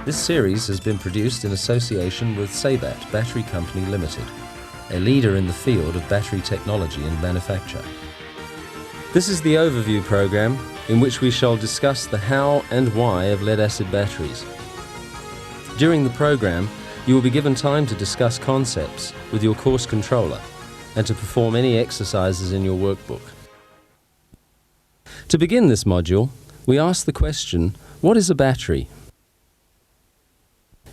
This series has been produced in association with SABAT Battery Company Limited, a leader in the field of battery technology and manufacture. This is the overview program in which we shall discuss the how and why of lead-acid batteries. During the program, you will be given time to discuss concepts with your course controller and to perform any exercises in your workbook. To begin this module, we ask the question, what is a battery?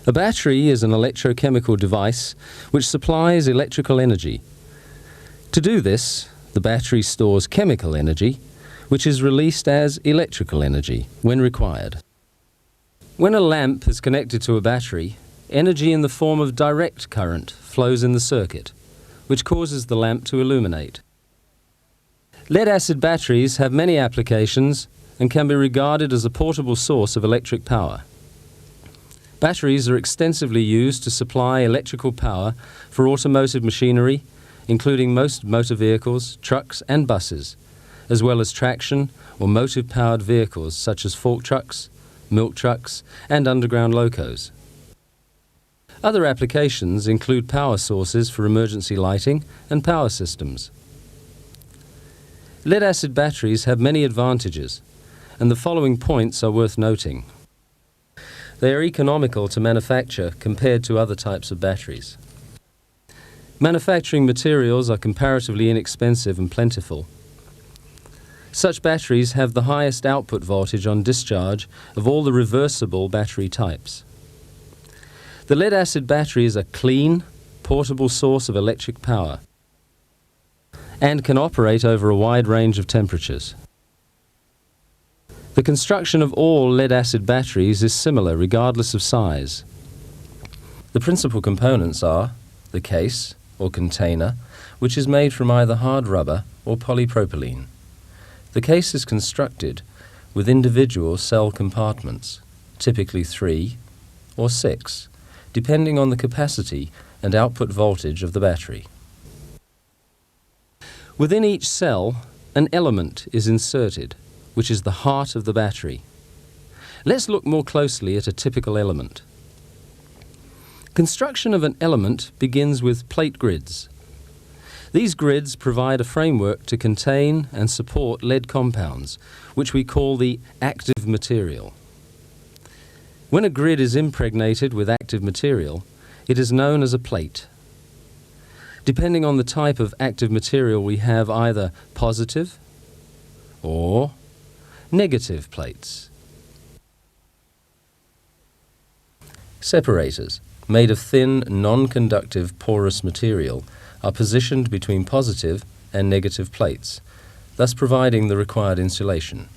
A battery is an electrochemical device which supplies electrical energy. To do this, the battery stores chemical energy, which is released as electrical energy when required. When a lamp is connected to a battery, energy in the form of direct current flows in the circuit, which causes the lamp to illuminate. Lead-acid batteries have many applications and can be regarded as a portable source of electric power. Batteries are extensively used to supply electrical power for automotive machinery, including most motor vehicles, trucks and buses, as well as traction or motive-powered vehicles such as fork trucks, milk trucks and underground locos. Other applications include power sources for emergency lighting and power systems. Lead-acid batteries have many advantages, and the following points are worth noting. They are economical to manufacture compared to other types of batteries. Manufacturing materials are comparatively inexpensive and plentiful. Such batteries have the highest output voltage on discharge of all the reversible battery types. The lead-acid battery is a clean, portable source of electric power and can operate over a wide range of temperatures. The construction of all lead-acid batteries is similar regardless of size. The principal components are the case or container, which is made from either hard rubber or polypropylene. The case is constructed with individual cell compartments, typically 3 or 6, depending on the capacity and output voltage of the battery. Within each cell, an element is inserted, which is the heart of the battery. Let's look more closely at a typical element. Construction of an element begins with plate grids. These grids provide a framework to contain and support lead compounds, which we call the active material. When a grid is impregnated with active material, it is known as a plate. Depending on the type of active material, we have either positive or negative plates. Separators, made of thin, non-conductive porous material, are positioned between positive and negative plates, thus providing the required insulation.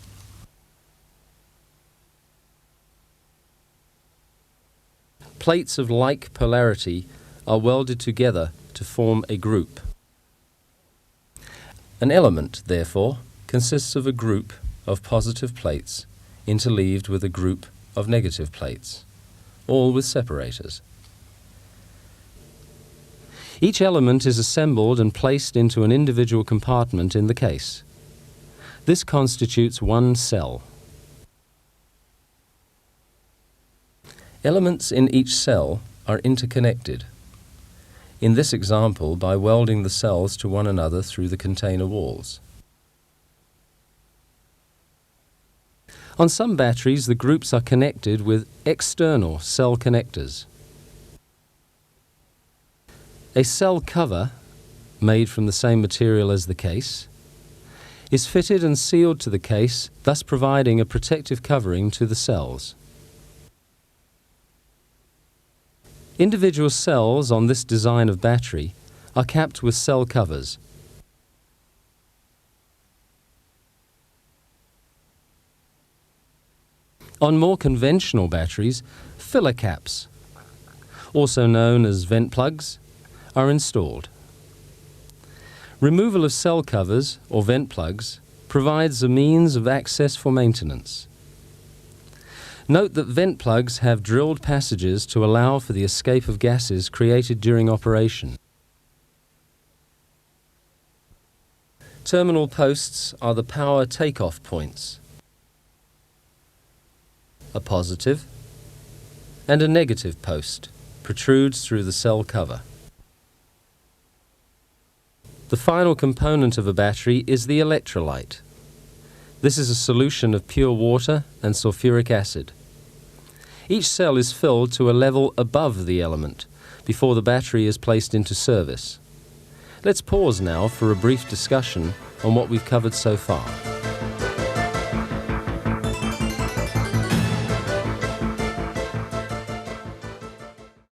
Plates of like polarity are welded together to form a group. An element, therefore, consists of a group of positive plates interleaved with a group of negative plates, all with separators. Each element is assembled and placed into an individual compartment in the case. This constitutes one cell. Elements in each cell are interconnected, in this example by welding the cells to one another through the container walls. On some batteries, the groups are connected with external cell connectors. A cell cover, made from the same material as the case, is fitted and sealed to the case, thus providing a protective covering to the cells. Individual cells on this design of battery are capped with cell covers. On more conventional batteries, filler caps, also known as vent plugs, are installed. Removal of cell covers or vent plugs provides a means of access for maintenance. Note that vent plugs have drilled passages to allow for the escape of gases created during operation. Terminal posts are the power takeoff points. A positive and a negative post protrudes through the cell cover. The final component of a battery is the electrolyte. This is a solution of pure water and sulfuric acid. Each cell is filled to a level above the element before the battery is placed into service. Let's pause now for a brief discussion on what we've covered so far.